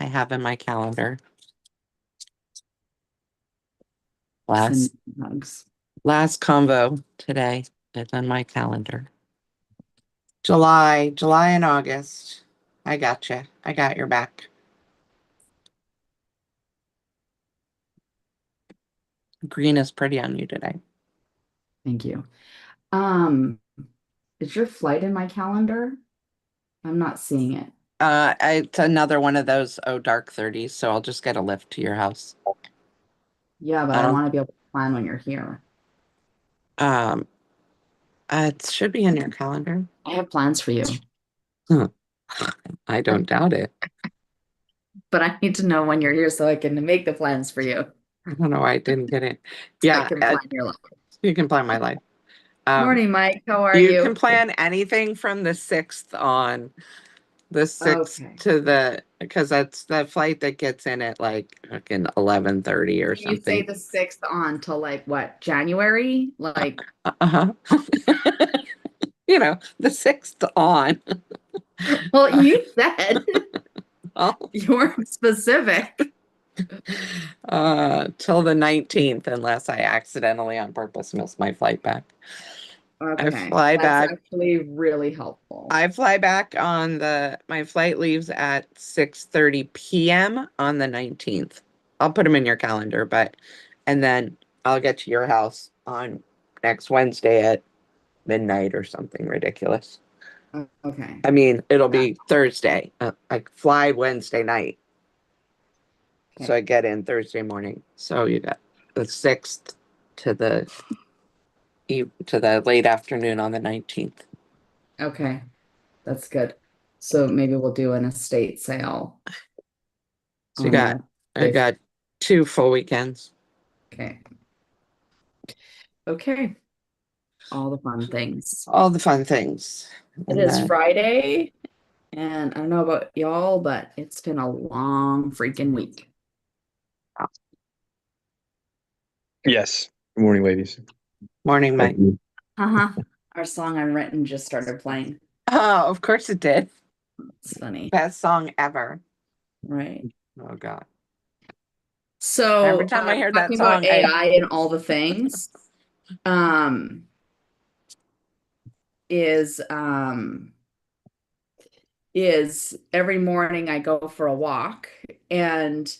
have in my calendar. Send Last hugs. last convo today is on my calendar. July and August. I got you. I got your back. Green is pretty on you today. Thank you. Um, is your flight in my calendar? I'm not seeing it. It's another one of those dark 30s, so I'll just get a lift to your house. Yeah, but I Um, want to be able to plan when you're here. um, it should be in your calendar. I have plans for you, Huh. I don't doubt it. but I need to know when you're here so I can make the plans for you. I don't know why I didn't get it. So I Yeah, can plan your life. you can plan my life. Um, Morning, Mike. How are you can you? plan anything from the 6th on. The 6th Okay. to the because that's the flight that gets in at like fucking 11:30 or When you say something. the 6th on till like what, January? Like, Uh-huh. The 6th on. well, you said Well, you weren't specific. till the 19th, unless I accidentally on purpose miss my flight back. I Okay. fly That's back. actually really helpful. I fly back on my flight leaves at 6:30 p.m. on the 19th. I'll put them in your calendar, and then I'll get to your house on next Wednesday at midnight or something ridiculous. Okay. I mean, it'll That, be Thursday. I fly Wednesday night, so okay. I get in Thursday morning. So you got the 6th to the late afternoon on the 19th. Okay. That's good. So maybe we'll do an estate sale So on the I day. got 2 full weekends. Okay. Okay. All the fun things. All the fun things. It And is then Friday, and I don't know about y'all, but it's been a long freaking week. Yes. Good morning, ladies. morning, Mike. Uh-huh. Our song Unwritten just started playing. Oh, of course it did. It's funny, Best song ever. right? Oh God. Every So, time I hear that talking about song, AI and all the things, um, is um is every morning I go for a walk. And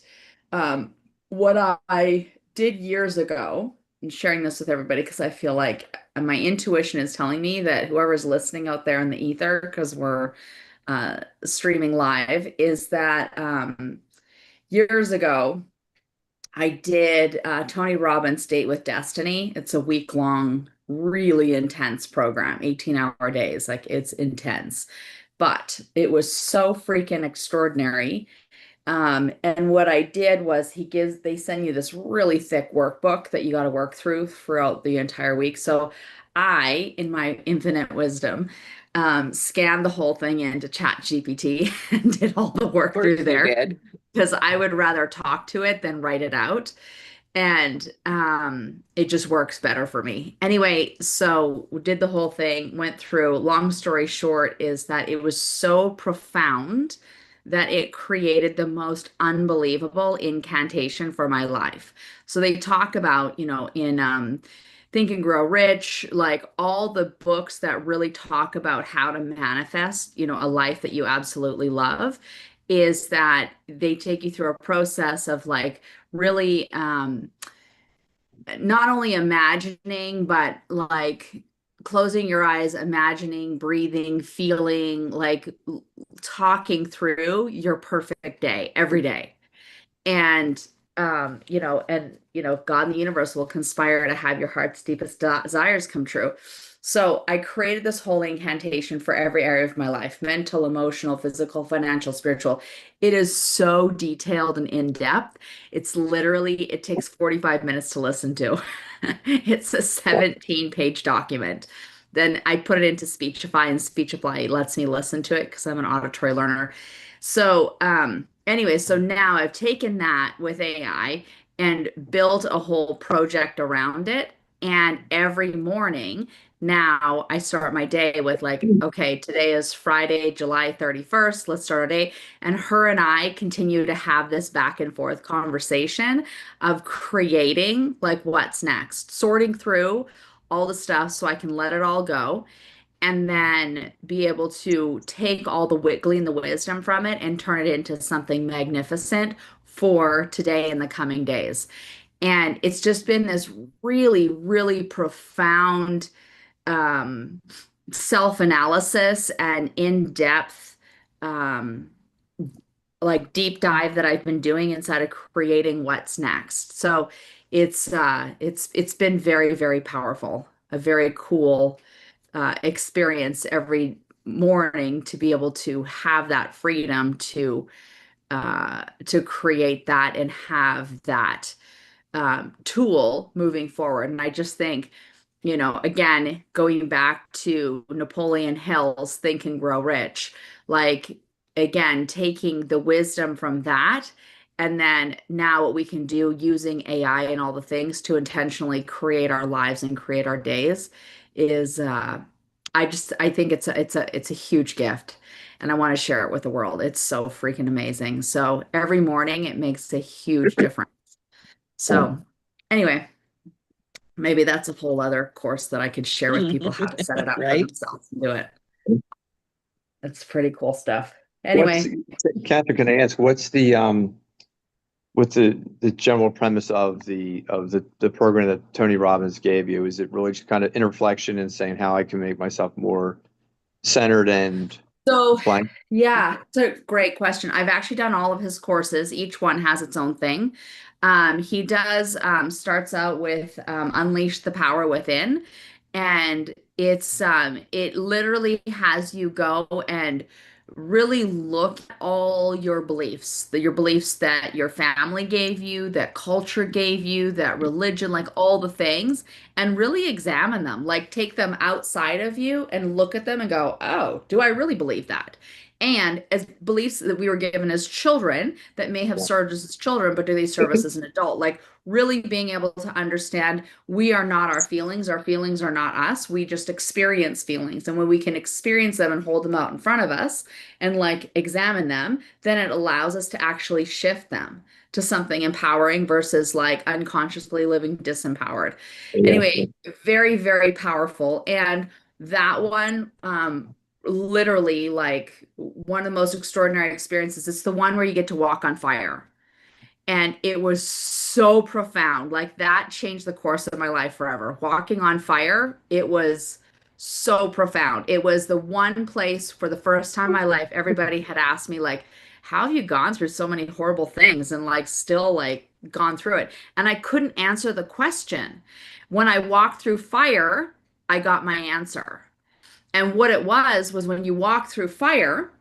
what I did years ago, and sharing this with everybody because I feel like my intuition is telling me that whoever's listening out there in the ether, because we're streaming live, is that years ago I did Tony Robbins' Date with Destiny. It's a week long, really intense program, 18-hour days. Like it's intense, but it was so freaking extraordinary. And what I did was they send you this really thick workbook that you got to work through throughout the entire week. So I, in my infinite wisdom, scanned the whole thing into Chat GPT and did all the of work through course you there did. because I would rather talk to it than write it out. And it just works better for me. Anyway, so we did the whole thing, went through. Long story short is that it was so profound that it created the most unbelievable incantation for my life. So they talk about, in Think and Grow Rich, like all the books that really talk about how to manifest, a life that you absolutely love, is that they take you through a process of like really not only imagining, but like closing your eyes, imagining, breathing, feeling, like talking through your perfect day every day. And God and the universe will conspire to have your heart's deepest desires come true. So I created this whole incantation for every area of my life: mental, emotional, physical, financial, spiritual. It is so detailed and in depth. It takes 45 minutes to listen to. It's a 17-page document. Then I put it into Speechify, and Speechify lets me listen to it because I'm an auditory learner. So, anyway, so now I've taken that with AI and built a whole project around it. And every morning now I start my day with like, okay, today is Friday, July 31st. Let's start our day. And her and I continue to have this back and forth conversation of creating like what's next, sorting through all the stuff so I can let it all go and then be able to take all the glean the wisdom from it and turn it into something magnificent for today and the coming days. And it's just been this really, really profound um, self-analysis and in-depth um, like deep dive that I've been doing inside of creating what's next. So it's been very, very powerful, a very cool experience every morning to be able to have that freedom to create that and have that tool moving forward. And I just think, again, going back to Napoleon Hill's Think and Grow Rich, like, again, taking the wisdom from that. And then now what we can do using AI and all the things to intentionally create our lives and create our days is, I think it's a huge gift and I want to share it with the world. It's so freaking amazing. So every morning it makes a huge difference. So anyway, maybe that's a whole other course that I could share with people how to set it up for Right? themselves and do it. That's pretty cool stuff. What's Anyway, Catherine? Can I ask what's the general premise of the program that Tony Robbins gave you? Is it really just kind of interflexion and saying how I can make myself more centered and so blank? yeah, it's a great question. I've actually done all of his courses. Each one has its own thing. He does starts out with Unleash the Power Within, and it literally has you go and really look at all your beliefs that your family gave you, that culture gave you, that religion, like all the things, and really examine them. Like take them outside of you and look at them and go, oh, do I really believe that? And as beliefs that we were given as children that may have Yeah. served us as children, but do they serve us as an adult? Like really being able to understand we are not our feelings are not us. We just experience feelings. And when we can experience them and hold them out in front of us and like examine them, then it allows us to actually shift them to something empowering versus like unconsciously living disempowered. Yeah. Anyway, very, very powerful. And that one, literally like one of the most extraordinary experiences. It's the one where you get to walk on fire. And it was so profound. Like that changed the course of my life forever. Walking on fire, it was so profound. It was the one place for the first time in my life, everybody had asked me, like, how have you gone through so many horrible things and like still like gone through it? And I couldn't answer the question. When I walked through fire, I got my answer. And what it was when you walk through fire,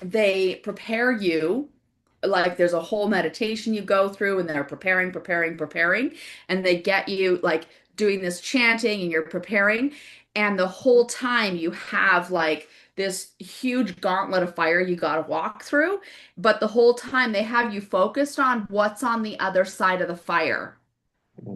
they prepare you like there's a whole meditation you go through and they're preparing and they get you like doing this chanting and you're preparing and the whole time you have like this huge gauntlet of fire you got to walk through, but the whole time they have you focused on what's on the other side of the fire.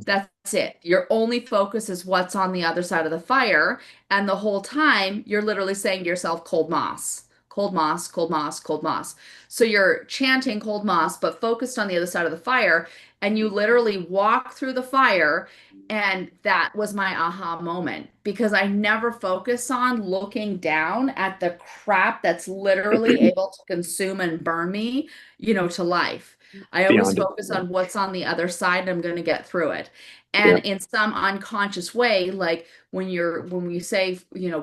That's it. Your only focus is what's on the other side of the fire. And the whole time, you're literally saying to yourself, cold moss, cold moss, cold moss, cold moss. So you're chanting cold moss, but focused on the other side of the fire. And you literally walk through the fire. And that was my aha moment because I never focus on looking down at the crap that's literally able to consume and burn me, to life. I always Beyond it. focus on what's on the other side and I'm going to get through it. Yeah. And in some unconscious way, like when we say,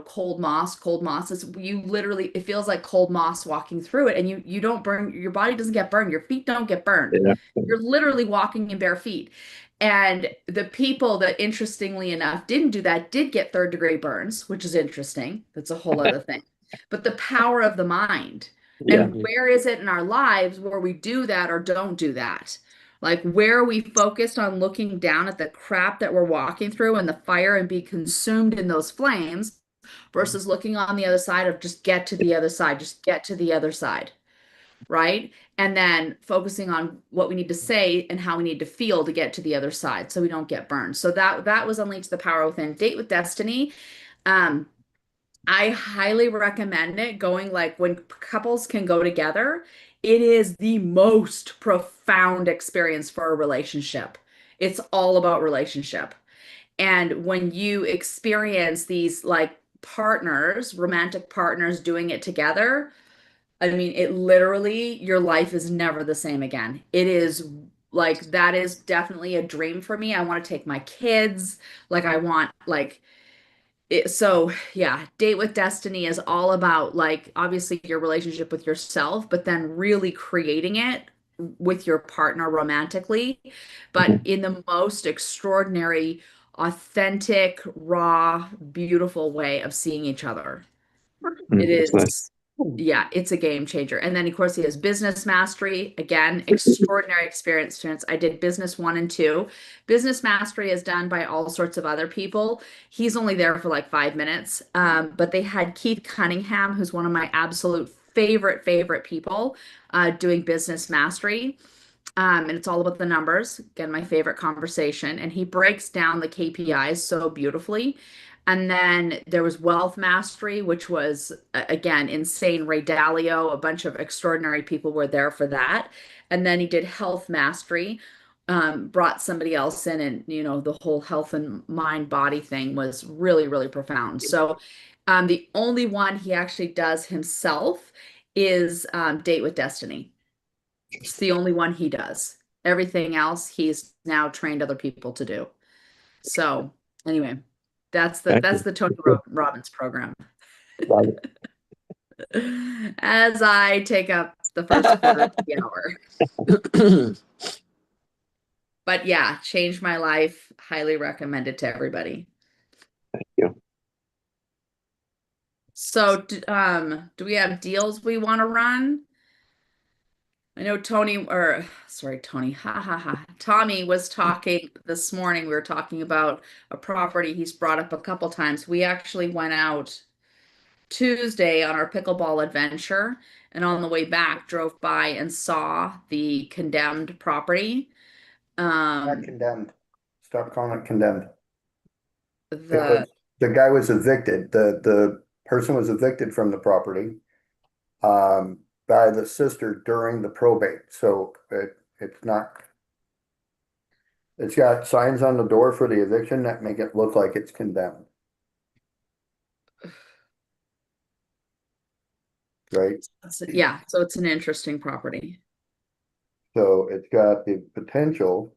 cold moss, you literally, it feels like cold moss walking through it and you don't burn, your body doesn't get burned, your feet don't get burned. Yeah. You're literally walking in bare feet. And the people that interestingly enough didn't do that did get third degree burns, which is interesting. That's a whole other thing. But the power of the mind. Yeah. And where is it in our lives where we do that or don't do that? Like, where are we focused on looking down at the crap that we're walking through and the fire and be consumed in those flames versus looking on the other side of just get to the other side, just get to the other side. right? And then focusing on what we need to say and how we need to feel to get to the other side so we don't get burned. So that was Unleash the Power Within. Date with Destiny. Um, I highly recommend it going like when couples can go together. It is the most profound experience for a relationship. It's all about relationship. And when you experience these like partners, romantic partners doing it together, I mean, it literally, your life is never the same again. It is like, that is definitely a dream for me. I want to take my kids. Like, I want, like, so yeah, Date with Destiny is all about like obviously your relationship with yourself, but then really creating it with your partner romantically, but in the most extraordinary, authentic, raw, beautiful way of seeing each other. It That's nice. is, yeah, it's a game changer. And then, of course, he has Business Mastery. Again, extraordinary experience. I did Business 1 and 2. Business Mastery is done by all sorts of other people. He's only there for like 5 minutes. But they had Keith Cunningham, who's one of my absolute favorite people, doing Business Mastery. And it's all about the numbers. Again, my favorite conversation. And he breaks down the KPIs so beautifully. And then there was Wealth Mastery, which was, again, insane. Ray Dalio, a bunch of extraordinary people were there for that. And then he did Health Mastery, brought somebody else in, and, the whole health and mind body thing was really profound. So the only one he actually does himself is Date with Destiny. It's the only one he does. Everything else he's now trained other people to do. So anyway, that's the Thank that's you. the Tony Robbins program. Love it. As I take up the first quarter of the hour. But yeah, changed my life. Highly recommend it to everybody. Yeah. So do we have deals we want to run? I know Tony, or sorry, Tony, ha ha ha. Tommy was talking this morning. We were talking about a property he's brought up a couple times. We actually went out Tuesday on our pickleball adventure, and on the way back, drove by and saw the condemned property. Not Um, condemned. Stop calling it condemned. It the was, the guy was evicted. The person was evicted from the property by the sister during the probate. So it's not, it's got signs on the door for the eviction that make it look like it's condemned. Right? yeah, so it's an interesting property. So it's got the potential,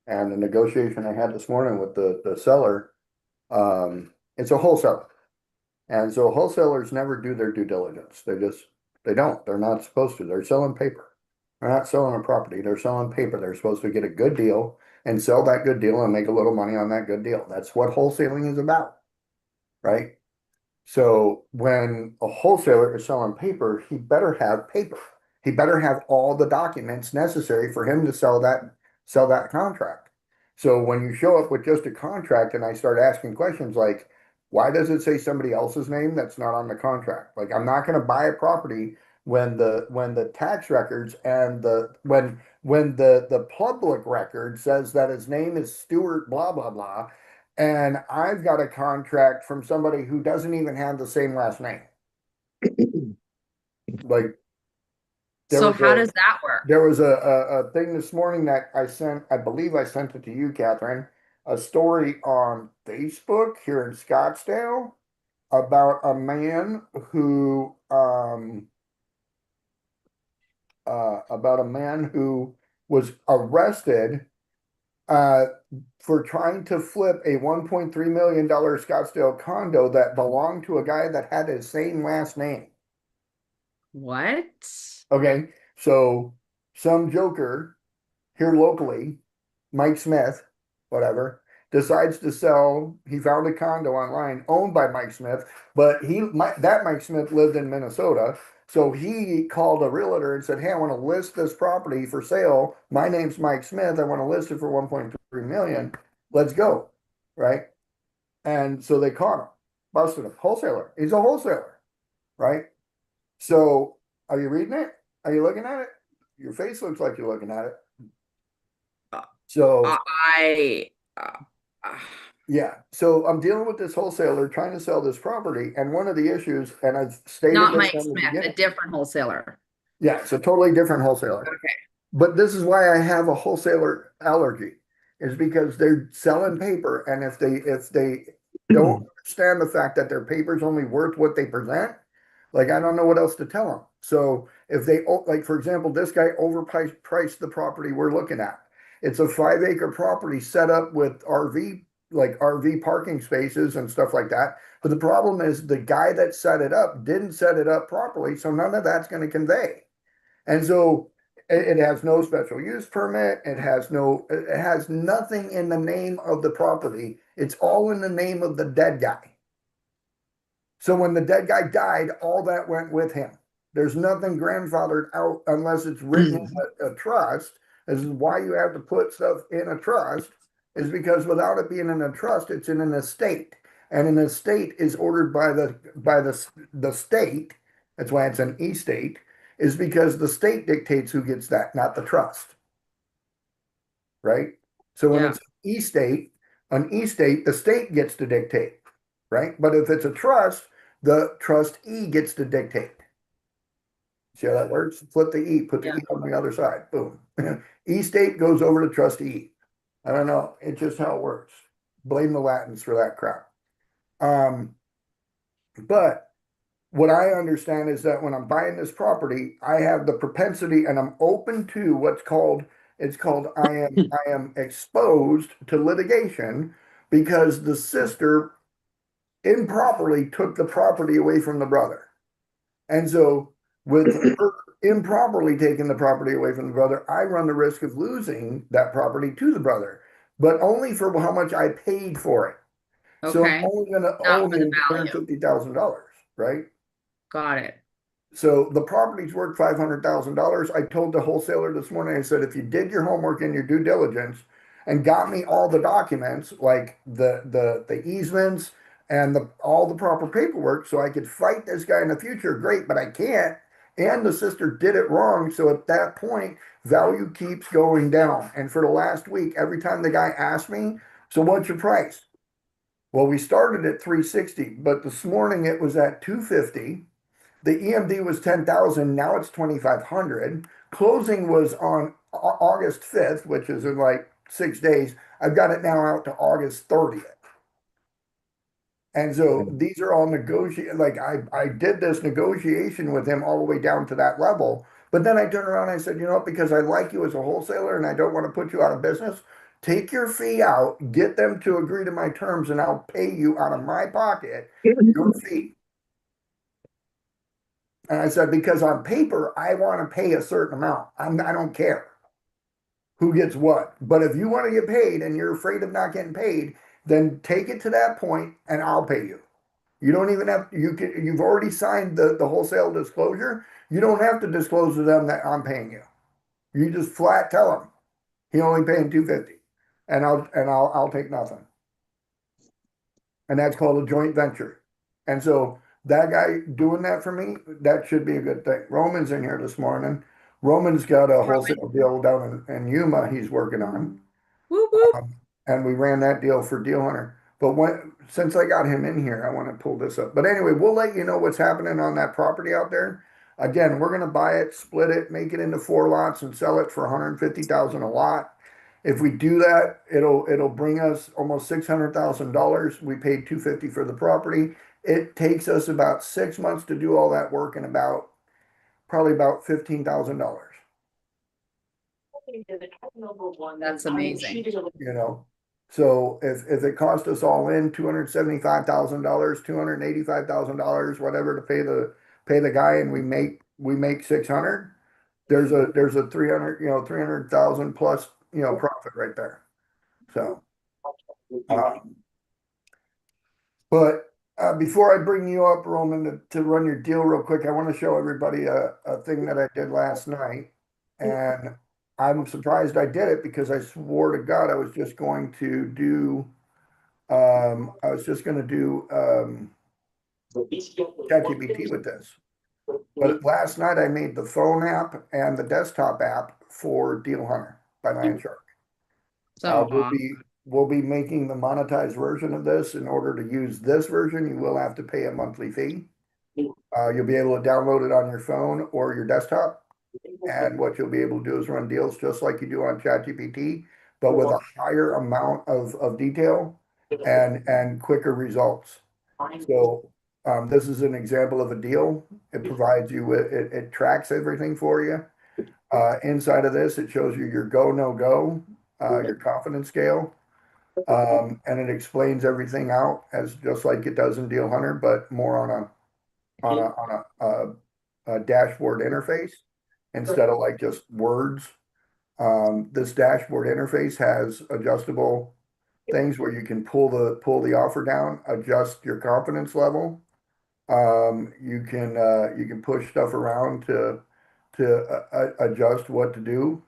and the negotiation I had this morning with the seller, it's a wholesaler. And so wholesalers never do their due diligence. They don't. They're not supposed to. They're selling paper. They're not selling a property. They're selling paper. They're supposed to get a good deal and sell that good deal and make a little money on that good deal. That's what wholesaling is about, right? So when a wholesaler is selling paper, he better have paper. He better have all the documents necessary for him to sell that contract. So when you show up with just a contract and I start asking questions like, why does it say somebody else's name that's not on the contract? Like, I'm not going to buy a property when the tax records and when the public record says that his name is Stuart blah blah blah, and I've got a contract from somebody who doesn't even have the same last name. Like So how does that work? there was a thing this morning that I sent, I believe I sent it to you, Catherine, a story on Facebook here in Scottsdale about a man who was arrested uh, for trying to flip a $1.3 million Scottsdale condo that belonged to a guy that had his same last name. What? Okay, so some joker here locally, Mike Smith, whatever, decides to sell. He found a condo online owned by Mike Smith, but that Mike Smith lived in Minnesota. So he called a realtor and said, "Hey, I want to list this property for sale. My name's Mike Smith. I want to list it for 1.3 million. Let's go." Right? And so they caught him, busted him. Wholesaler. He's a wholesaler, right? So are you reading it? Are you looking at it? Your face looks like you're looking at it. Uh, So, I, uh, yeah, so I'm dealing with this wholesaler trying to sell this property, and one of the issues, and I've stated not this Mike from the Smith, a beginning. different wholesaler. Yeah, it's a totally different wholesaler. Okay. But this is why I have a wholesaler allergy, is because they're selling paper, and if they don't understand the fact that their paper's only worth what they present, like I don't know what else to tell them. So if they like, for example, this guy overpriced the property we're looking at. It's a 5 acre property set up with RV parking spaces and stuff like that. But the problem is the guy that set it up didn't set it up properly, so none of that's going to convey. And so it has no special use permit. It has nothing in the name of the property. It's all in the name of the dead guy. So when the dead guy died, all that went with him. There's nothing grandfathered out unless it's written in a trust. This is why you have to put stuff in a trust, is because without it being in a trust, it's in an estate. And an estate is ordered by the state. That's why it's an estate, is because the state dictates who gets that, not the trust. Right? So when Yeah. it's an estate, the state gets to dictate, right? But if it's a trust, the trustee gets to dictate. See how that works? Flip the E, put the E on the other side. Boom. Estate goes over to trustee. I don't know. It's just how it works. Blame the Latins for that crap. But what I understand is that when I'm buying this property, I have the propensity and I'm open to I am exposed to litigation because the sister improperly took the property away from the brother. And so with her improperly taking the property away from the brother, I run the risk of losing that property to the brother, but only for how much I paid for it. So I'm Okay. only going to Not owe for the him value. $250,000, right? Got it. So the property's worth $500,000. I told the wholesaler this morning, I said, if you did your homework and your due diligence and got me all the documents, like the easements and all the proper paperwork, so I could fight this guy in the future, great, but I can't. And the sister did it wrong. So at that point, value keeps going down. And for the last week, every time the guy asked me, so what's your price? Well, we started at 360, but this morning it was at 250. The EMD was 10,000. Now it's 2,500. Closing was on August 5th, which is in like 6 days. I've got it now out to August 30th. And so these are all like I did this negotiation with him all the way down to that level. But then I turned around and I said, you know what, because I like you as a wholesaler and I don't want to put you out of business, take your fee out, get them to agree to my terms, and I'll pay you out of my pocket your fee. And I said, because on paper, I want to pay a certain amount. I don't care who gets what. But if you want to get paid and you're afraid of not getting paid, then take it to that point and I'll pay you. You don't even have, you've already signed the wholesale disclosure. You don't have to disclose to them that I'm paying you. You just flat tell them he only paying 250 and I'll take nothing. And that's called a joint venture. And so that guy doing that for me, that should be a good thing. Roman's in here this morning. Roman's got a wholesale deal down in Yuma he's working on. Whoop, whoop. And we ran that deal for Deal Hunter. But since I got him in here, I want to pull this up. But anyway, we'll let you know what's happening on that property out there. Again, we're going to buy it, split it, make it into 4 lots, and sell it for 150,000 a lot. If we do that, it'll bring us almost $600,000. We paid 250 for the property. It takes us about 6 months to do all that work and probably about $15,000. That's amazing. You know, so if it cost us all in $275,000, $285,000, whatever, to pay the guy, and we make 600, there's a 300, 300,000 plus, profit right there. So, but before I bring you up, Roman, to run your deal real quick, I want to show everybody a thing that I did last night. And I'm surprised I did it because I swore to God I was just going to do ChatGPT with this. But last night I made the phone app and the desktop app for Deal Hunter by Landshark. So We'll be making the monetized version of this. In order to use this version, you will have to pay a monthly fee. You'll be able to download it on your phone or your desktop. And what you'll be able to do is run deals just like you do on ChatGPT, but with a higher amount of detail and quicker results. So this is an example of a deal. It provides you with it tracks everything for you. Inside of this, it shows you your go, no go, your confidence scale. And it explains everything out as just like it does in Deal Hunter, but more on a dashboard interface instead of like just words. This dashboard interface has adjustable things where you can pull the offer down, adjust your confidence level. You can push stuff around to adjust what to do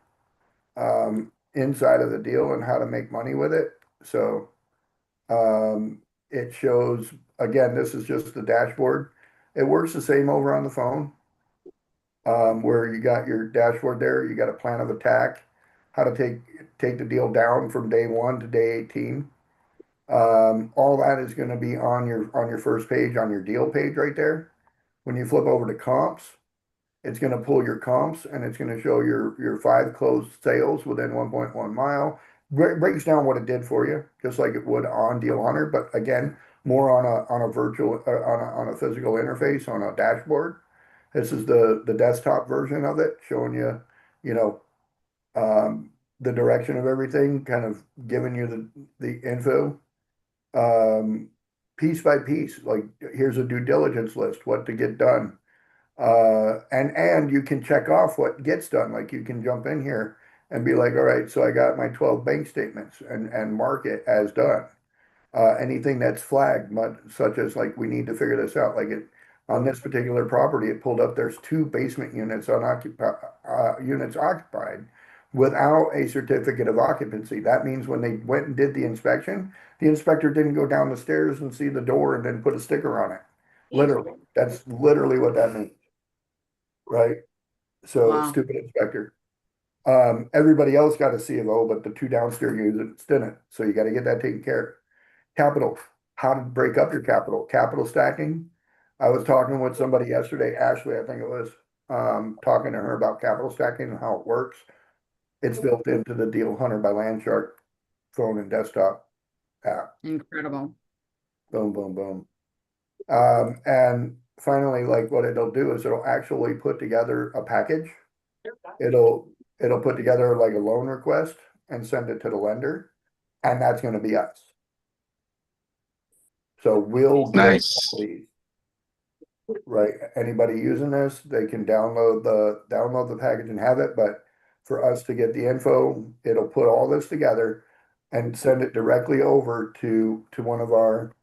inside of the deal and how to make money with it. So it shows, again, this is just the dashboard. It works the same over on the phone, where you got your dashboard there, you got a plan of attack, how to take the deal down from day 1 to day 18. All that is going to be on your first page, on your deal page right there. When you flip over to comps, it's going to pull your comps and it's going to show your 5 closed sales within 1.1 mile. Breaks down what it did for you, just like it would on Deal Hunter, but again, more on a virtual on a physical interface on a dashboard. This is the desktop version of it, showing you, you know, the direction of everything, kind of giving you the info, piece by piece. Like here's a due diligence list, what to get done. And you can check off what gets done. Like you can jump in here and be like, all right, so I got my 12 bank statements and mark it as done. Anything that's flagged, such as like, we need to figure this out. Like on this particular property, it pulled up, there's 2 basement units units occupied without a certificate of occupancy. That means when they went and did the inspection, the inspector didn't go down the stairs and see the door and then put a sticker on it. Literally, that's literally what that means. Right? So wow. stupid inspector. Everybody else got a C of O, but the 2 downstairs units didn't. So you got to get that taken care of. Capital, how to break up your capital stacking. I was talking with somebody yesterday, Ashley, I think it was, talking to her about capital stacking and how it works. It's built into the Deal Hunter by Landshark phone and desktop app. Incredible. Boom, boom, boom. And finally, like what it'll do is it'll actually put together a package. It'll put together like a loan request and send it to the lender, and that's going to be us. So we'll get Nice. these, right? Anybody using this, they can download the package and have it, but for us to get the info, it'll put all this together and send it directly over to one of our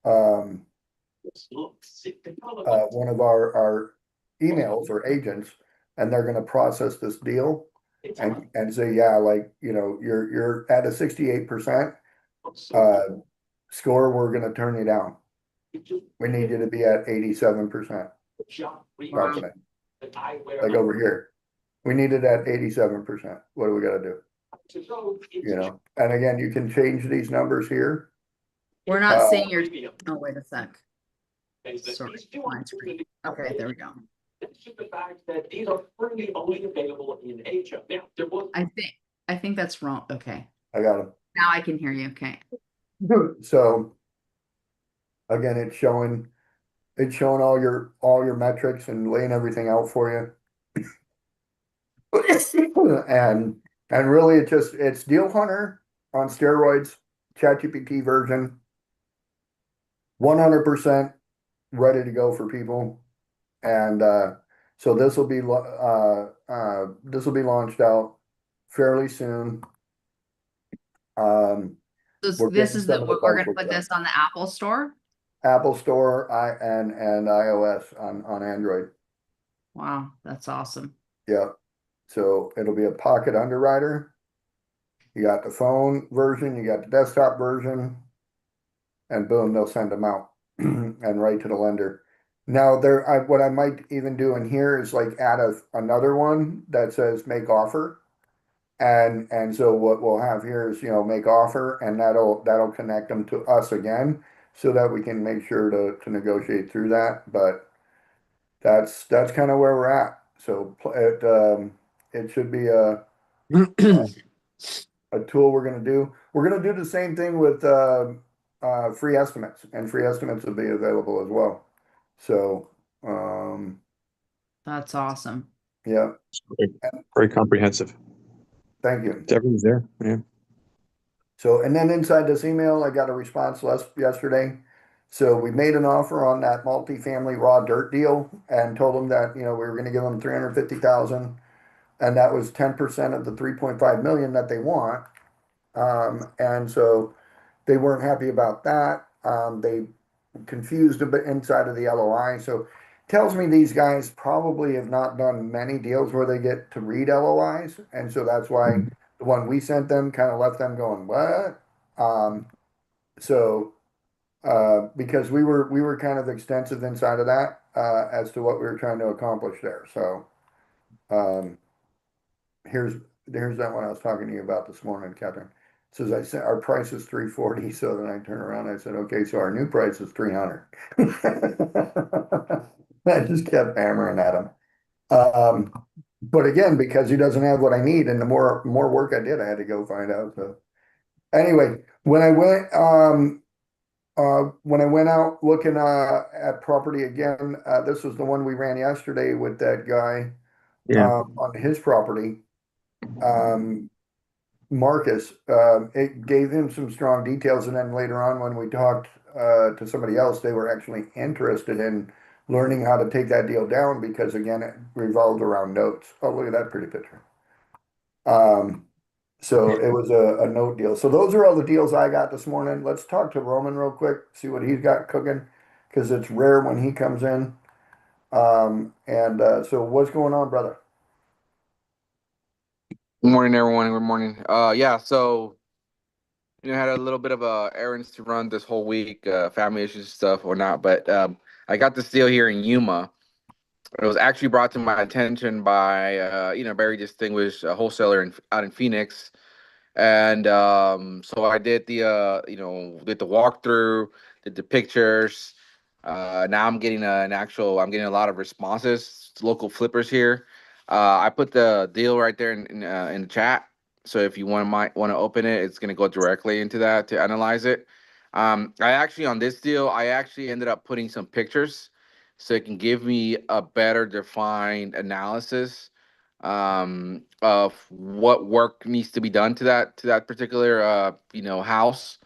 our emails or agents, and they're gonna process this deal and say, yeah, like, you're at a 68% score, we're gonna turn you down. We need you to be at 87% confident. Like over here, we need it at 87%. What do we gotta do? And again, you can change these numbers here. We're not seeing your, oh, wait a sec. Sorry, blind screen. Okay, there we go. The fact that these are freely only available in Asia. Now, there was I think that's wrong. Okay. I got them. Now I can hear you. Okay. So again, it's showing all your metrics and laying everything out for you. And really it's Deal Hunter on steroids, ChatGPT version, 100% ready to go for people. And so this will be launched out fairly soon. So We're this getting is some of the we're gonna partial put stuff. this on the Apple Store. Apple Store and iOS on Android. Wow, that's awesome. Yeah. So it'll be a pocket underwriter. You got the phone version, you got the desktop version, and boom, they'll send them out and right to the lender. Now what I might even do in here is like add another one that says make offer. And so what we'll have here is, make offer, and that'll connect them to us again so that we can make sure to negotiate through that. But that's kind of where we're at. So it should be a tool we're gonna do. We're gonna do the same thing with free estimates, and free estimates will be available as well. So That's awesome. yeah, Very, very comprehensive. thank you. Everything's there. Yeah. So, and then inside this email, I got a response yesterday. So we made an offer on that multifamily raw dirt deal and told them that, we were gonna give them 350,000. And that was 10% of the 3.5 million that they want. And so they weren't happy about that. They confused a bit inside of the LOI. So tells me these guys probably have not done many deals where they get to read LOIs. And so that's why the one we sent them kind of left them going, what? So because we were kind of extensive inside of that as to what we were trying to accomplish there. So um, here's that one I was talking to you about this morning, Catherine. It says I said our price is 340, so then I turn around and I said, okay, so our new price is 300. I just kept hammering at him. But again, because he doesn't have what I need, and the more work I did, I had to go find out. So anyway, when I went out looking at property again, this was the one we ran yesterday with that guy Yeah. on his property. Um, Marcus, it gave him some strong details, and then later on when we talked to somebody else, they were actually interested in learning how to take that deal down because again, it revolved around notes. Oh, look at that pretty picture. Um, so it was a note deal. So those are all the deals I got this morning. Let's talk to Roman real quick, see what he's got cooking, because it's rare when he comes in. And so what's going on, brother? Good morning, everyone. Good morning. Yeah, so had a little bit of errands to run this whole week, family issues and stuff or not, but I got this deal here in Yuma. It was actually brought to my attention by a very distinguished wholesaler out in Phoenix. And so I did did the walkthrough, did the pictures. Now I'm getting a lot of responses, local flippers here. I put the deal right there in the chat. So if you might want to open it, it's going to go directly into that to analyze it. I actually, on this deal, I actually ended up putting some pictures so it can give me a better defined analysis of what work needs to be done to that particular house.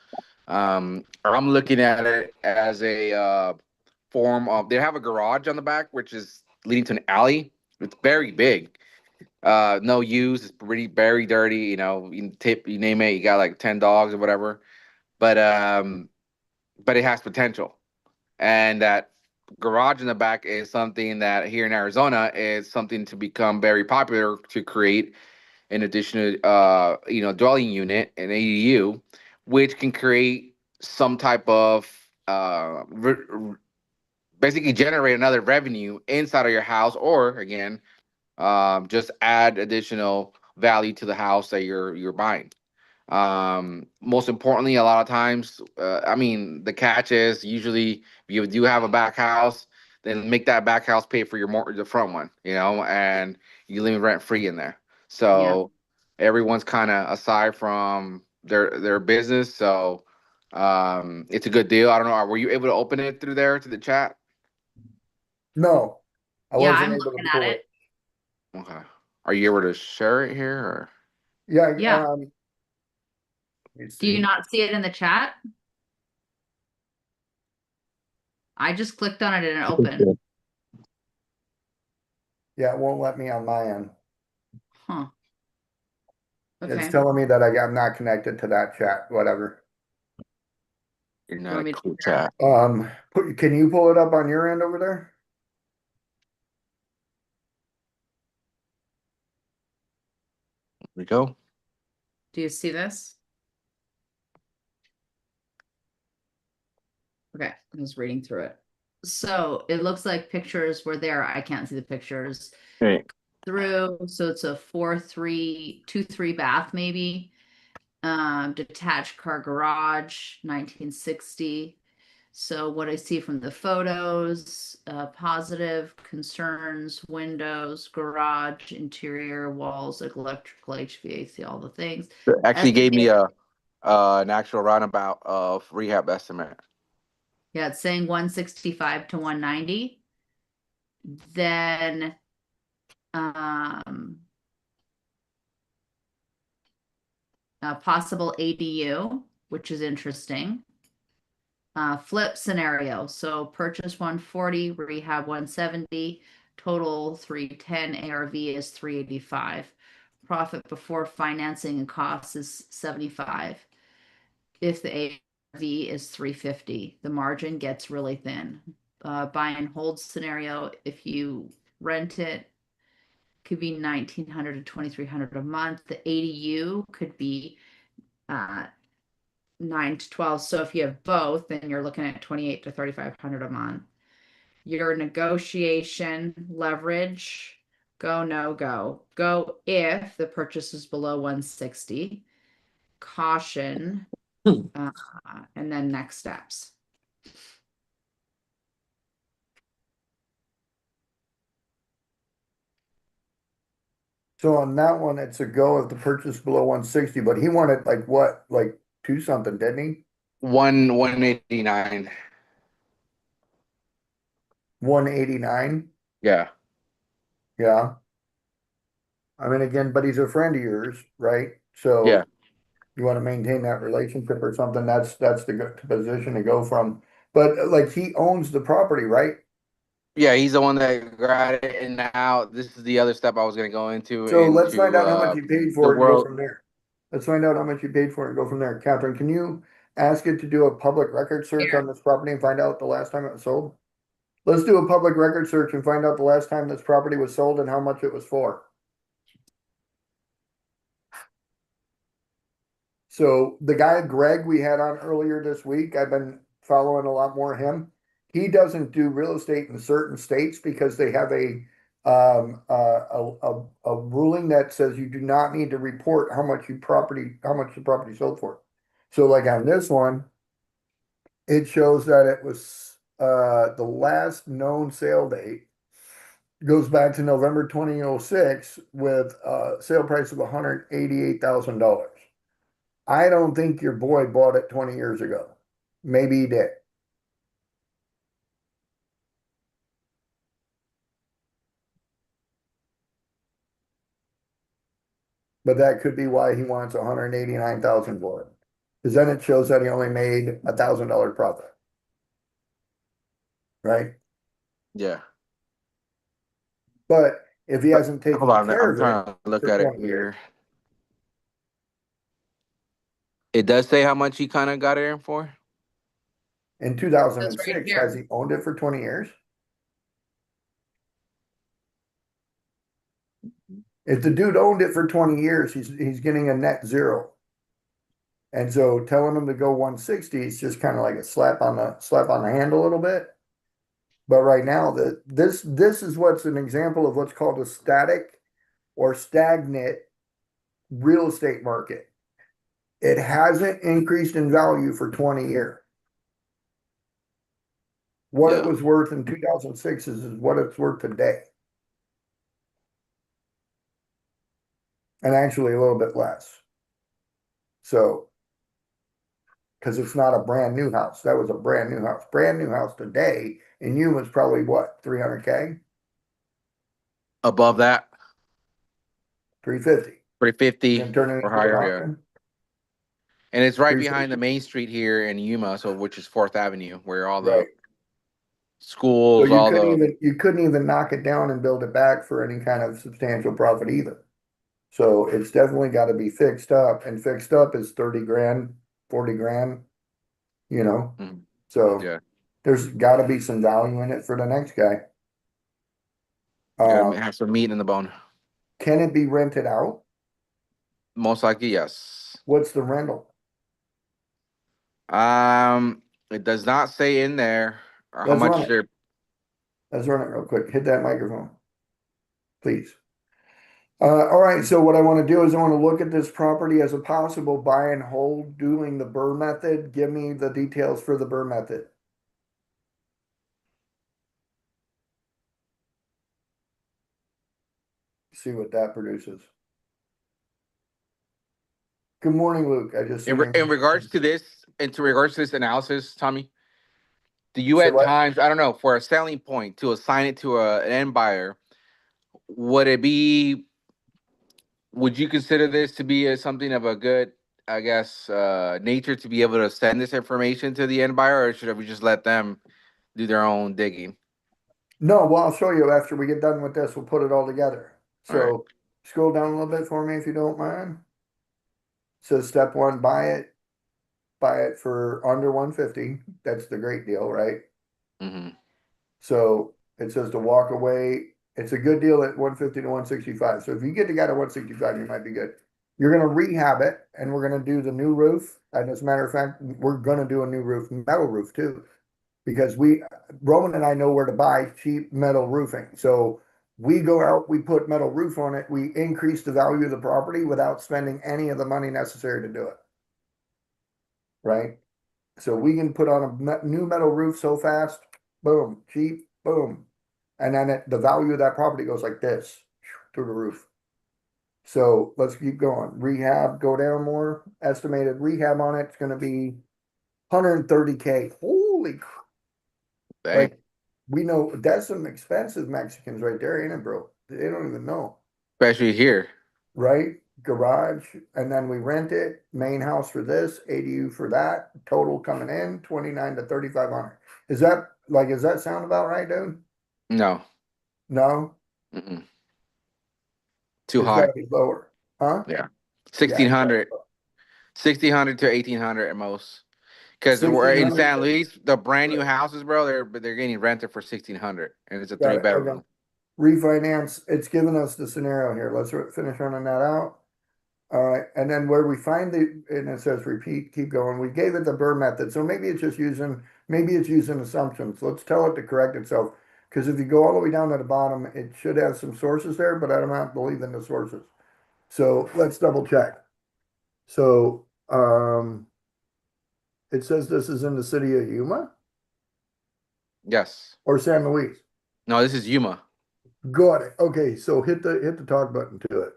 I'm looking at it as a form of they have a garage on the back which is leading to an alley. It's very big. No use. It's pretty very dirty. You name it. You got like 10 dogs or whatever. But it has potential, and that garage in the back is something that here in Arizona is something to become very popular to create an additional dwelling unit, an ADU, which can create some type of basically generate another revenue inside of your house, or again, just add additional value to the house that you're buying. Most importantly, a lot of times, the catch is usually if you do have a back house, then make that back house pay for your mortgage, the front one, and you live rent free in there. Yeah. So everyone's kind of aside from their business. So it's a good deal. I don't know. Were you able to open it through there to the chat? No, I Yeah, wasn't I'm able to looking at pull it. it. Okay. Are you able to share it here or? Yeah, Yeah. let me Do you see. not see it in the chat? I just clicked on it and it opened. Yeah, it won't let me on my end. Huh. It's Okay. telling me that I'm not connected to that chat, whatever. You're You not want a me to cool share? chat. Can you pull it up on your end over there? Here we go. Do you see this? Okay, I'm just reading through it. So it looks like pictures were there. I can't see the pictures Right. through. So it's a 2-3 bath maybe. Detached car garage, 1960. So what I see from the photos, positive concerns, windows, garage, interior, walls, like electrical, HVAC, all the things. Actually gave me Estimated- an actual roundabout of rehab estimate. Yeah, it's saying 165 to 190. Then a possible ADU, which is interesting. Flip scenario. So purchase 140, rehab 170, total 310, ARV is 385. Profit before financing and costs is 75. If the ARV is 350, the margin gets really thin. Buy and hold scenario, if you rent it, could be 1,900 to 2,300 a month. The ADU could be 9 to 12. So if you have both, then you're looking at 28 to 3,500 a month. Your negotiation leverage, go, no go. Go if the purchase is below 160. Caution, and then next steps. So on that one, it's a go if the purchase below 160, but he wanted like what, like two something, didn't he? 189. 189. Yeah. Yeah. I mean, again, but he's a friend of yours, right? So Yeah. you want to maintain that relationship or something, that's the position to go from. But like he owns the property, right? Yeah, he's the one that got it, and now this is the other step I was gonna go So let's find into out how much you paid the for it and go world. from there. Let's find out how much you paid for it and go from there. Catherine, can you ask it to do a public record search Here. on this property and find out the last time it was sold? Let's do a public record search and find out the last time this property was sold and how much it was for. So the guy Greg we had on earlier this week, I've been following a lot more of him. He doesn't do real estate in certain states because they have a ruling that says you do not need to report how much the property sold for. So like on this one, it shows that it was the last known sale date goes back to November 2006 with a sale price of $188,000. I don't think your boy bought it 20 years ago. Maybe he did. But that could be why he wants 189,000 for it. Because then it shows that he only made $1,000 profit. Right? Yeah. But if he hasn't Hold taken on, care I'm of trying it to look for at it 20 years. here. It does say how much he kind of got it in for. In That's 2006, right has here. he owned it for 20 years? If the dude owned it for 20 years, he's getting a net zero. And so telling him to go 160 is just kind of like a slap on the hand a little bit. But right now, this is what's an example of what's called a static or stagnant real estate market. It hasn't increased in value for 20 years. What it Yeah. was worth in 2006 is what it's worth today. And actually a little bit less. So, because it's not a brand new house. That was a brand new house. Brand new house today in Yuma's probably what, 300K? Above that, 350. 350 Then turn it or into an higher. Yeah. auction. And it's right 350. behind the main street here in Yuma, so which is 4th Avenue, where all the Right. So schools, all the you couldn't even knock it down and build it back for any kind of substantial profit either. So it's definitely got to be fixed up, and fixed up is 30 grand, 40 grand, you know? Mhm. So Yeah. there's got to be some value in it for the next guy. Gotta have some meat in the bone. Can it be rented out? Most likely, yes. What's the rental? It does not say in there how Let's run much it. they're Let's run it real quick. Hit that microphone, please. All right, so what I want to do is I want to look at this property as a possible buy and hold doing the Burr method. Give me the details for the Burr method. See what that produces. Good morning, Luke. I just In, seen in regards to this, analysis, Tommy, do you Say at what? times, I don't know, for a selling point to assign it to an end buyer, would it be, would you consider this to be something of a good, I guess, nature to be able to send this information to the end buyer, or should we just let them do their own digging? No, well, I'll show you after we get done with this. We'll put it all together. All right. So scroll down a little bit for me if you don't mind. So step one, buy it for under 150. That's the great deal, right? Mm-hmm. So it says to walk away. It's a good deal at 150 to 165. So if you get the guy at 165, you might be good. You're gonna rehab it, and we're gonna do the new roof. And as a matter of fact, we're gonna do a new roof, metal roof too, because Roman and I know where to buy cheap metal roofing. So we go out, we put metal roof on it, we increase the value of the property without spending any of the money necessary to do it. Right? So we can put on a new metal roof so fast, boom, cheap, boom. And then the value of that property goes like this through the roof. So let's keep going. Rehab, go down more. Estimated rehab on it's going to be 130K. Holy crap. Dang. Like, we know that's some expensive Mexicans right there, ain't it, bro? They don't even know. Especially here. Right? Garage, and then we rent it, main house for this, ADU for that, total coming in 29 to 3,500. Is that sound about right, dude? No. No, Mm-mm. Too it's high. gotta be lower, huh? Yeah. Yeah, 1600. 1600 to 1800 at most. Because we're in 1,600. San Luis, the brand new houses, bro, they're getting rented for 1600, and it's a Got three it, okay. bedroom. Refinance, it's giving us the scenario here. Let's finish running that out. All right, and then where we find and it says repeat, keep going. We gave it the Burr method, so maybe it's using assumptions. Let's tell it to correct itself. Because if you go all the way down to the bottom, it should have some sources there, but I do not believe in the sources. So let's double check. So it says this is in the city of Yuma Yes. or San Luis. No, this is Yuma. Got it. Okay, so hit the talk button to it.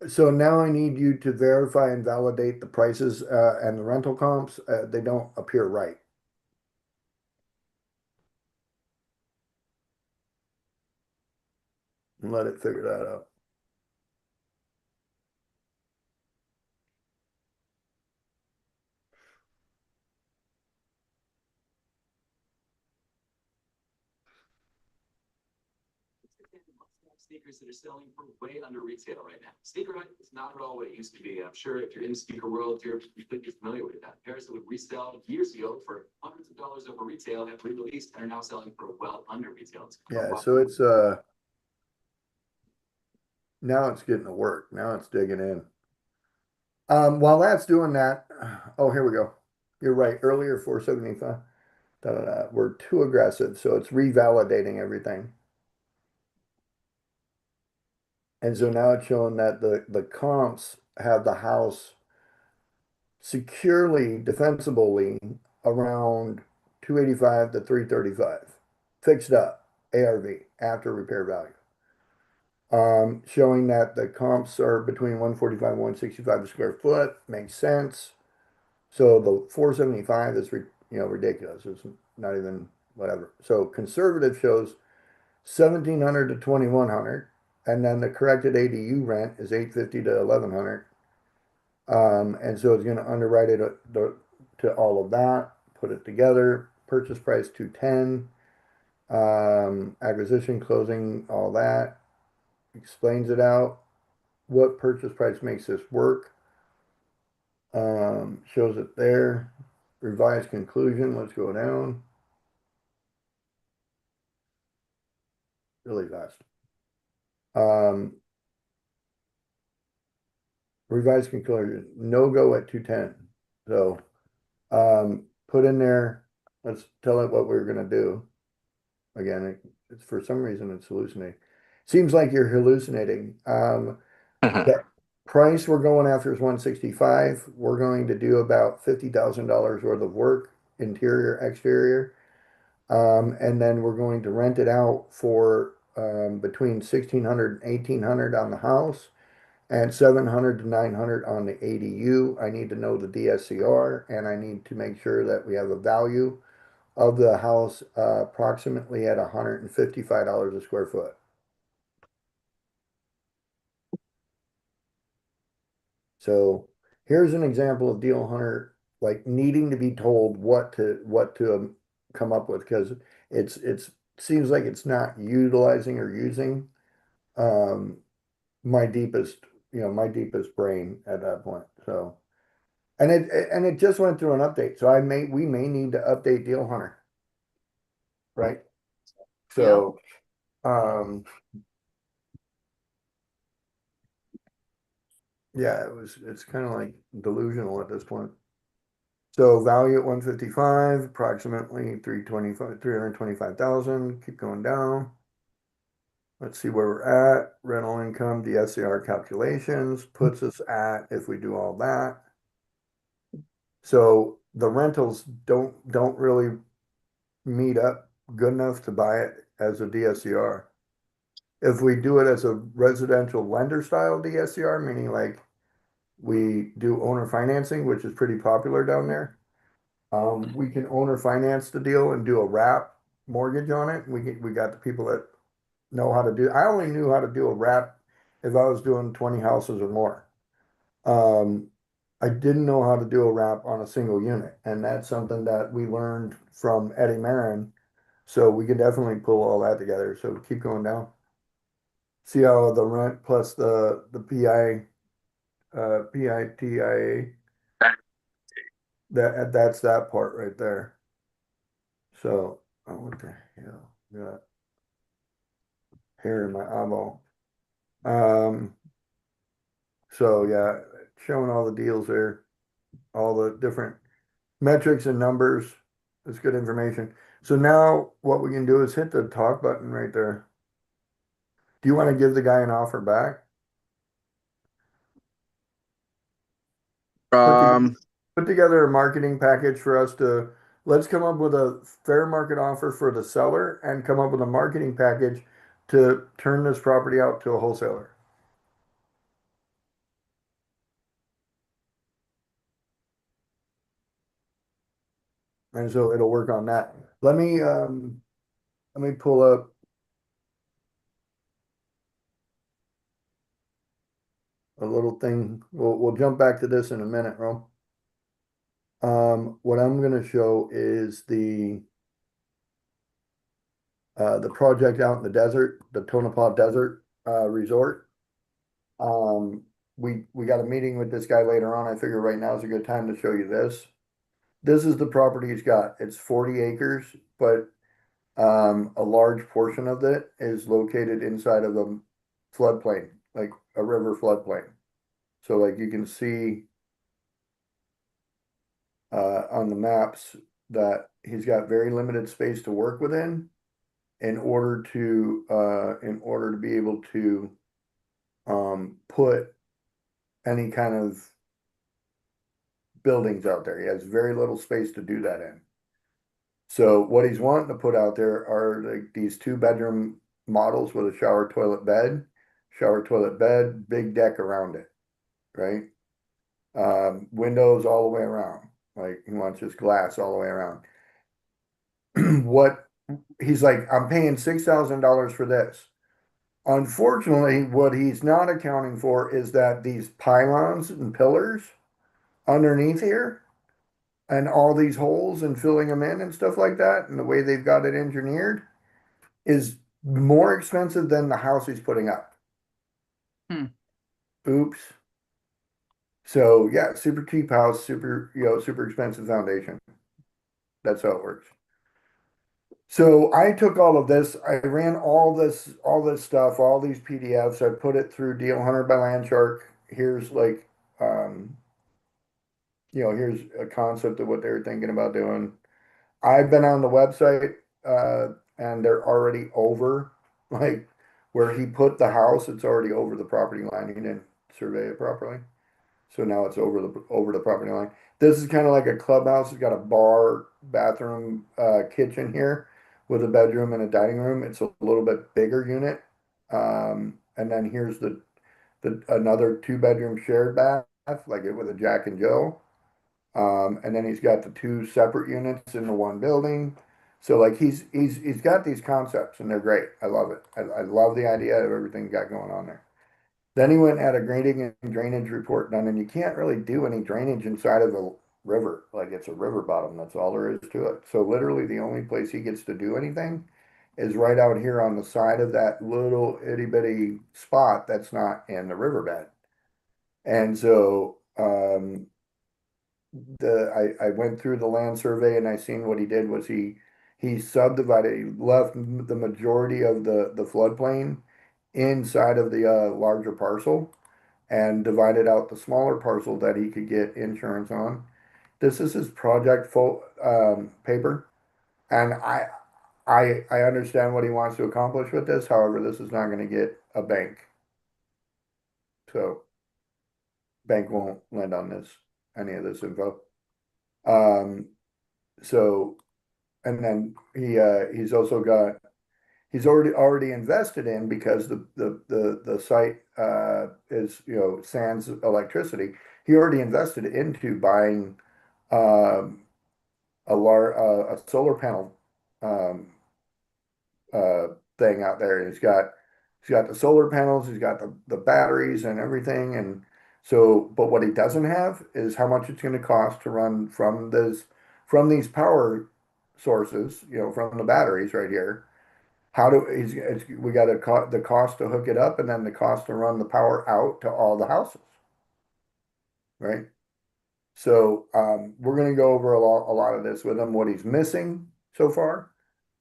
So now I need you to verify and validate the prices and the rental comps. They don't appear right. Let it figure that out. Sneakers that are selling for way under retail right now. Sneakerhead is not at all what it used to be. I'm sure if you're in the sneaker world, you're familiar with that. Pairs that would resell years ago for hundreds of dollars over retail have re-released and are now selling for well under retail. Yeah, so it's now it's getting to work. Now it's digging in. While that's doing that, oh, here we go. You're right. Earlier 475. We're too aggressive, so it's revalidating everything. And so now it's showing that the comps have the house securely, defensibly around 285 to 335. Fixed up ARV after repair value. Showing that the comps are between 145 and 165 a square foot, makes sense. So the 475 is ridiculous. It's not even whatever. So conservative shows 1,700 to 2,100, and then the corrected ADU rent is 850 to 1,100. And so it's going to underwrite it to all of that, put it together. Purchase price 210, acquisition, closing, all that. Explains it out. What purchase price makes this work? Shows it there. Revised conclusion. Let's go down. Really fast. Revised conclusion. No go at 210. So put in there let's tell it what we're gonna do. Again, it's for some reason it's hallucinating. Seems like you're hallucinating. The price we're going after is 165. We're going to do about $50,000 worth of work, interior, exterior. And then we're going to rent it out for between 1,600 and 1,800 on the house and 700 to 900 on the ADU. I need to know the DSCR and I need to make sure that we have a value of the house approximately at $155 a square foot. So here's an example of Deal Hunter like needing to be told what to come up with because it's seems like it's not utilizing or using um my deepest my deepest brain at that point. So and it just went through an update. So we may need to update Deal Hunter, right? So yeah, it's kind of like delusional at this point. So value at 155, approximately 325,000. Keep going down. Let's see where we're at. Rental income, the SCR calculations puts us at, if we do all that. So the rentals don't really meet up good enough to buy it as a DSCR. If we do it as a residential lender style DSCR, meaning like we do owner financing, which is pretty popular down there. We can owner finance the deal and do a wrap mortgage on it. We got the people that know how to do. I only knew how to do a wrap if I was doing 20 houses or more. Um, I didn't know how to do a wrap on a single unit, and that's something that we learned from Eddie Marin. So we can definitely pull all that together. So keep going down. See how the rent plus the PITIA, that's that part right there. So, oh, what the hell? Got hair in my eyeball. Um, so yeah, showing all the deals there, all the different metrics and numbers. It's good information. So now what we can do is hit the talk button right there. Do you want to give the guy an offer back? Put together, Um, put together a marketing package for us to, let's come up with a fair market offer for the seller and come up with a marketing package to turn this property out to a wholesaler. And so it'll work on that. Let me pull up a little thing. We'll jump back to this in a minute, Ro. What I'm gonna show is the project out in the desert, the Tonopah Desert Resort. Um, we got a meeting with this guy later on. I figure right now is a good time to show you this. This is the property he's got. It's 40 acres, but a large portion of it is located inside of a floodplain, like a river floodplain. So like you can see on the maps that he's got very limited space to work within in order to be able to put any kind of buildings out there. He has very little space to do that in. So what he's wanting to put out there are like these 2-bedroom models with a shower, toilet, bed, big deck around it, right? Windows all the way around. Like he wants just glass all the way around. What he's like, I'm paying $6,000 for this. Unfortunately, what he's not accounting for is that these pylons and pillars underneath here and all these holes and filling them in and stuff like that, and the way they've got it engineered is more expensive than the house he's putting up. Hmm. Oops. So yeah, super cheap house, super expensive foundation. That's how it works. So I took all of this, I ran all this stuff, all these PDFs, I put it through Deal Hunter by Landshark. Here's like, here's a concept of what they were thinking about doing. I've been on the website, and they're already over, like, where he put the house, it's already over the property line. He didn't survey it properly. So now it's over the property line. This is kind of like a clubhouse. It's got a bar, bathroom, kitchen here with a bedroom and a dining room. It's a little bit bigger unit. And then here's the another two-bedroom shared bath, like it with a Jack and Jill. And then he's got the two separate units in the one building. So like he's got these concepts and they're great. I love it. I love the idea of everything he got going on there. Then he went and had a grading and drainage report done, and you can't really do any drainage inside of a river. Like it's a river bottom. That's all there is to it. So literally the only place he gets to do anything is right out here on the side of that little itty bitty spot that's not in the riverbed. And so I went through the land survey and I seen what he did was he subdivided, he left the majority of the floodplain inside of the larger parcel and divided out the smaller parcel that he could get insurance on. This is his project full paper, and I understand what he wants to accomplish with this. However, this is not going to get a bank, so bank won't lend on this any of this info. Um, so and then he's also got he's already invested in because the site is sans electricity. He already invested into buying um, a solar panel um, uh, thing out there. And he's got the solar panels, he's got the batteries and everything. And so, but what he doesn't have is how much it's going to cost to run from these power sources, from the batteries right here. How do we got the cost to hook it up and then the cost to run the power out to all the houses, right? So we're going to go over a lot of this with him, what he's missing so far,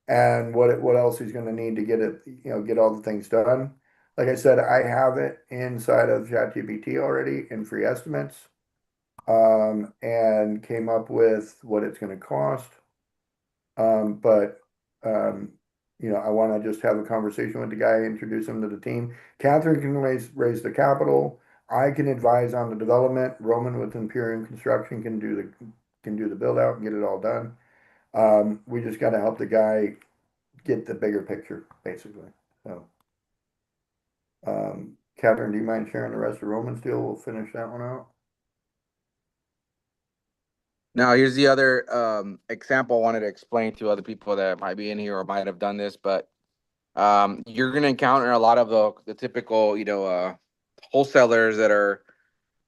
and what else he's going to need to get all the things done. Like I said, I have it inside of ChatGPT already in free estimates, and came up with what it's going to cost. But um, I want to just have a conversation with the guy, introduce him to the team. Catherine can raise the capital. I can advise on the development. Roman with Imperium Construction can do the build out and get it all done. We just got to help the guy get the bigger picture, basically. So, Catherine, do you mind sharing the rest of Roman's deal? We'll finish that one out. Now, here's the other example I wanted to explain to other people that might be in here or might have done this, but you're going to encounter a lot of the typical, wholesalers that are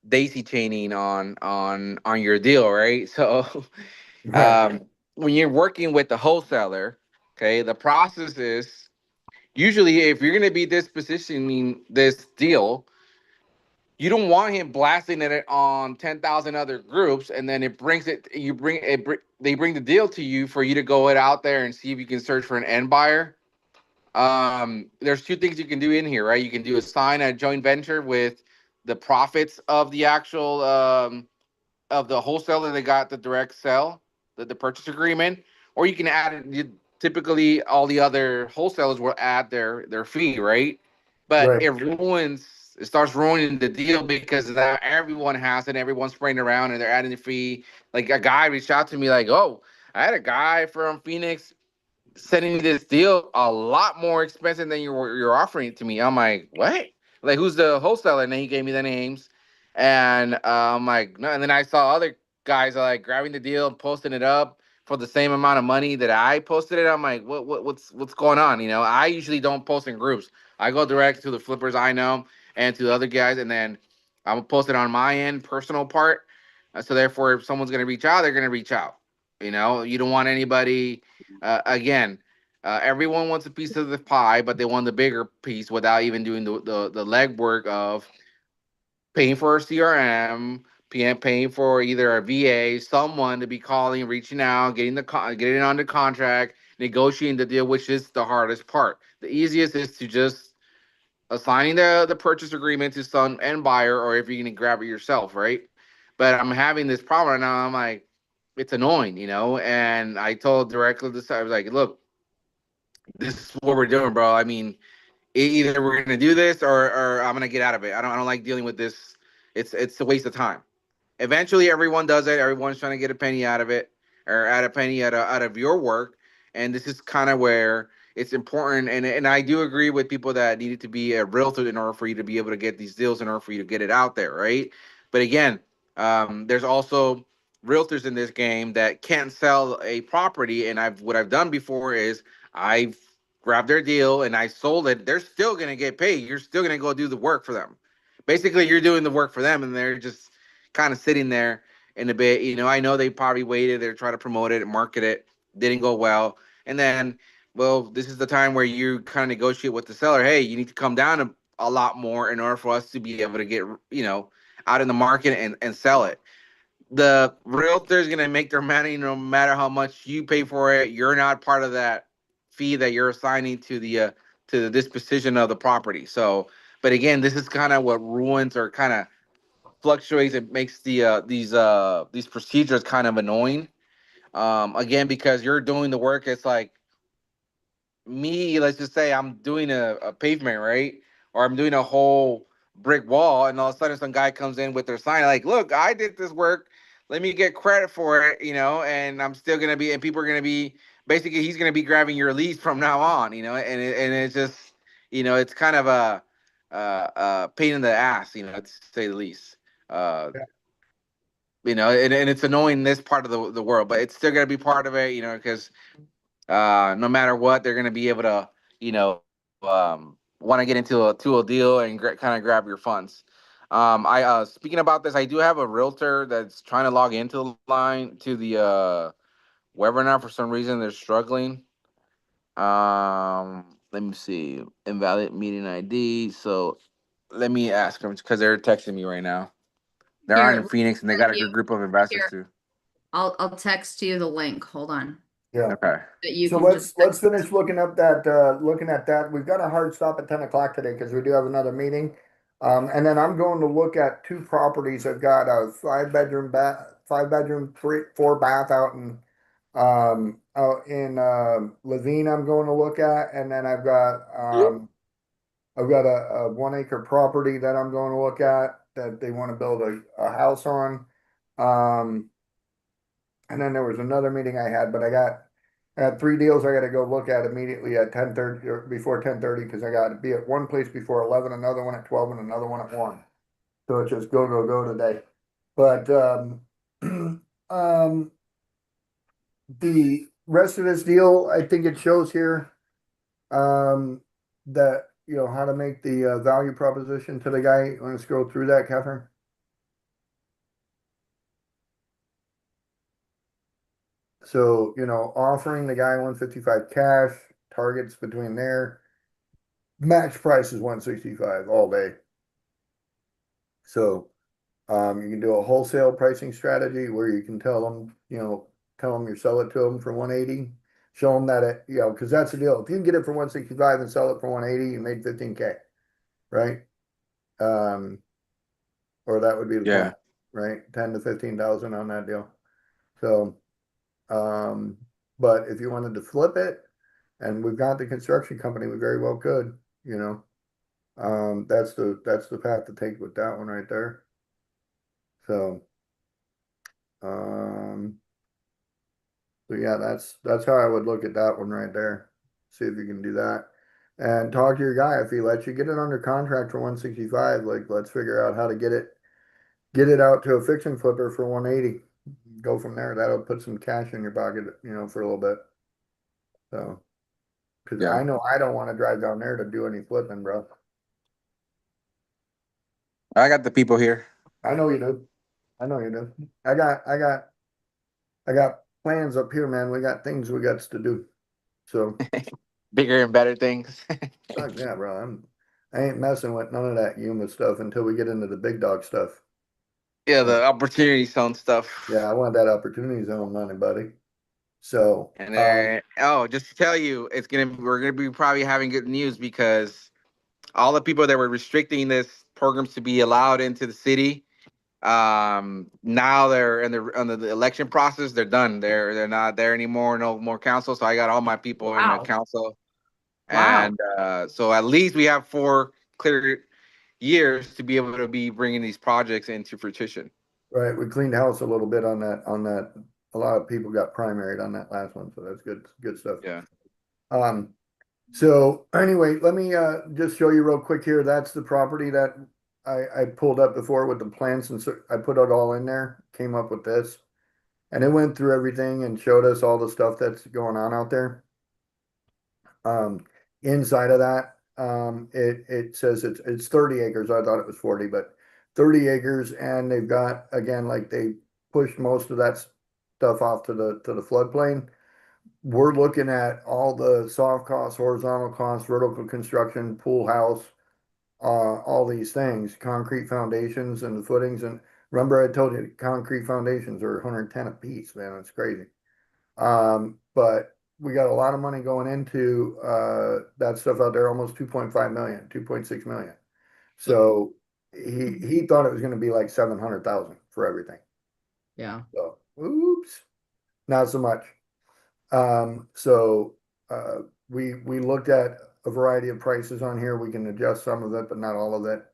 daisy chaining on your deal, right? So, Right, when you're working with the wholesaler, okay, the process is usually if you're going to be dispositioning this deal, you don't want him blasting it on 10,000 other groups and then they bring the deal to you for you to go it out there and see if you can search for an end buyer. There's two things you can do in here, right? You can do sign a joint venture with the profits of the actual of the wholesaler that got the direct sell, the purchase agreement, or you can add it. Typically, all the other wholesalers will add their fee, right? But right, it starts ruining the deal because now everyone has it, everyone's spraying around, and they're adding the fee. Like a guy reached out to me, like, "Oh, I had a guy from Phoenix sending me this deal a lot more expensive than you're offering it to me." I'm like, what? Like, who's the wholesaler? And then he gave me the names, and I'm like, no. And then I saw other guys like grabbing the deal and posting it up for the same amount of money that I posted it. I'm like, what's going on? I usually don't post in groups. I go direct to the flippers I know and to the other guys, and then I'm posting on my end, personal part. So therefore, if someone's gonna reach out, they're gonna reach out. You don't want anybody again, everyone wants a piece of the pie, but they want the bigger piece without even doing the legwork of paying for a CRM, paying for either a VA, someone to be calling, reaching out, getting it under contract, negotiating the deal, which is the hardest part. The easiest is to just assigning the purchase agreement to some end buyer, or if you're gonna grab it yourself, right? But I'm having this problem right now. I'm like, it's annoying, and I told directly this, I was like, look, this is what we're doing, bro. I mean, either we're gonna do this or I'm gonna get out of it. I don't like dealing with this. It's a waste of time. Eventually, everyone does it. Everyone's trying to get a penny out of it, or add a penny out of your work. And this is kind of where it's important. And I do agree with people that needed to be a realtor in order for you to be able to get these deals, in order for you to get it out there, right? But again, there's also realtors in this game that can't sell a property. And what I've done before is I've grabbed their deal and I sold it. They're still gonna get paid. You're still gonna go do the work for them. Basically, you're doing the work for them, and they're just kind of sitting there in a bit. I know they probably waited. They're trying to promote it and market it. Didn't go well. And then, well, this is the time where you kind of negotiate with the seller. Hey, you need to come down a lot more in order for us to be able to get, out in the market and sell it. The realtor is going to make their money no matter how much you pay for it. You're not part of that fee that you're assigning to the disposition of the property. So, but again, this is kind of what ruins or kind of fluctuates. It makes these procedures kind of annoying. Again, because you're doing the work. It's like me, let's just say I'm doing a pavement, right? Or I'm doing a whole brick wall, and all of a sudden some guy comes in with their sign, like, look, I did this work. Let me get credit for it, and I'm still gonna be, and people are gonna be, basically, he's gonna be grabbing your leads from now on, and it's just, it's kind of a pain in the ass, to say the least. Uh, and it's annoying this part of the world, but it's still gonna be part of it, because no matter what, they're going to be able to, want to get into a deal and kind of grab your funds. I Speaking about this, I do have a realtor that's trying to log into the line to the webinar. For some reason, they're struggling. Let me see, invalid meeting ID. So let me ask them, because they're texting me right now. They're on Here, in Phoenix, and they got a good group of investors too. I'll text you the link. Hold on. Yeah. Okay. That you So can just let's finish looking up that, looking at that. We've got a hard stop at 10 o'clock today because we do have another meeting. And then I'm going to look at two properties. I've got a 5-bedroom bath, 5-bedroom, 4 bath out in Levine. I'm going to look at, and then I've got a 1 acre property that I'm going to look at that they want to build a house on. Um, and then there was another meeting I had, but I had 3 deals I got to go look at immediately at 10:30 or before 10:30 because I got to be at one place before 11, another one at 12, and another one at 1. So it's just go today. But um, the rest of this deal, I think it shows here that how to make the value proposition to the guy. You want to scroll through that, Catherine? So, offering the guy 155 cash, targets between there. Max price is 165 all day. So, you can do a wholesale pricing strategy where you can tell them, tell them you sell it to them for 180. Show them that because that's the deal. If you can get it for 165 and sell it for 180, you made 15K, right? Or that would be the Yeah. plan, right? 10 to 15,000 on that deal. So, but if you wanted to flip it, and we've got the construction company, we very well could, that's the path to take with that one right there. So, so yeah, that's how I would look at that one right there. See if you can do that. And talk to your guy. If he lets you get it under contract for 165, like let's figure out how to get it out to a fix and flipper for 180. Go from there. That'll put some cash in your pocket, for a little bit. So, because Yeah. I know I don't want to drive down there to do any flipping, bro. I got the people here. I know you do. I know you do. I got plans up here, man. We got things we got to do. So, Bigger and better things. fuck yeah, bro. I ain't messing with none of that Yuma stuff until we get into the big dog stuff. Yeah, the opportunity zone stuff. Yeah, I want that opportunity zone money, buddy. So, And then, just to tell you, we're gonna be probably having good news, because all the people that were restricting this programs to be allowed into the city, Now they're in the election process. They're done. They're not there anymore. No more council. So I got all my people in the Wow. council, Wow. and so at least we have 4 clear years to be able to be bringing these projects into fruition. Right, we cleaned house a little bit on that. A lot of people got primaried on that last one, so that's good stuff. Yeah. So anyway, let me just show you real quick here. That's the property that I pulled up before with the plans, and so I put it all in there, came up with this. And it went through everything and showed us all the stuff that's going on out there. Inside of that, it says it's 30 acres. I thought it was 40, but 30 acres, and they've got, again, like they pushed most of that stuff off to the floodplain. We're looking at all the soft costs, horizontal costs, vertical construction, pool house, all these things, concrete foundations and the footings. And remember, I told you concrete foundations are 110 a piece, man. It's crazy. But we got a lot of money going into that stuff out there, almost 2.5 million, 2.6 million. So he thought it was going to be like 700,000 for everything. Yeah. So oops, not so much. So we looked at a variety of prices on here. We can adjust some of it, but not all of it.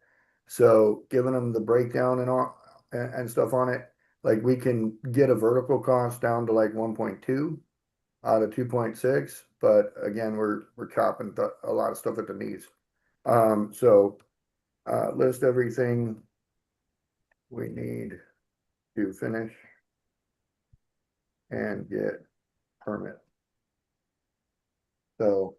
So giving them the breakdown and all and stuff on it, like we can get a vertical cost down to like 1.2 out of 2.6, but again, we're chopping a lot of stuff at the knees. So list everything we need to finish and get permit. So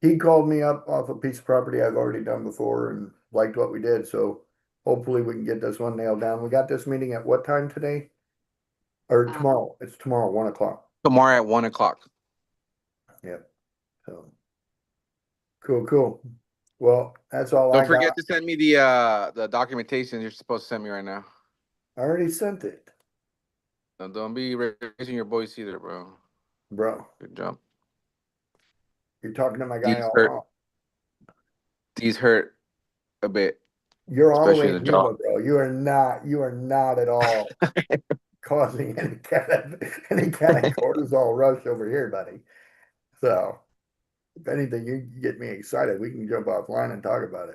he called me up off a piece of property I've already done before and liked what we did. So hopefully we can get this one nailed down. We got this meeting at what time today? Or tomorrow? It's tomorrow, 1 o'clock. Tomorrow at 1 o'clock. Yep. So cool. Well, that's all I Don't got. forget to send me the documentation you're supposed to send me right now. I already sent it, Don't be raising your voice either, bro. bro. Good job. You're talking to my guy These all hurt. wrong. These hurt a bit, You're all the especially way in in the jaw. Cuba, bro. You are not at all causing any kind of cortisol rush over here, buddy. So if anything, you get me excited. We can jump offline and talk about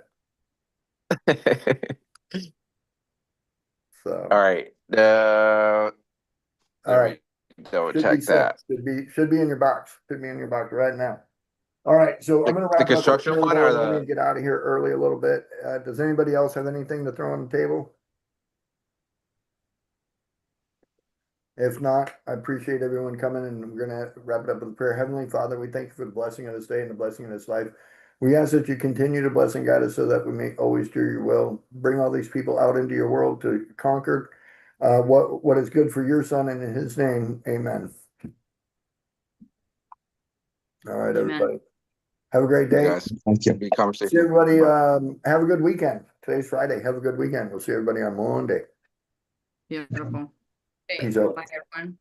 it. So All right. all There right. we go. Should be Check set. that. Should be in your box. Should be in your box right now. All right, so I'm gonna The wrap up the construction one or payroll. Let me the get out of here early a little bit. Does anybody else have anything to throw on the table? If not, I appreciate everyone coming, and we're gonna wrap it up with a prayer. Heavenly Father, we thank you for the blessing of this day and the blessing of this life. We ask that you continue to bless and guide us so that we may always do your will. Bring all these people out into your world to conquer what is good for your son, and in his name, amen. All right, Amen. everybody. Have a great day. guys? Thank you. Be See conversation. everybody. Have a good weekend. Today's Friday. Have a good weekend. We'll see everybody on Monday. Beautiful. Okay, Peace out. bye, everyone.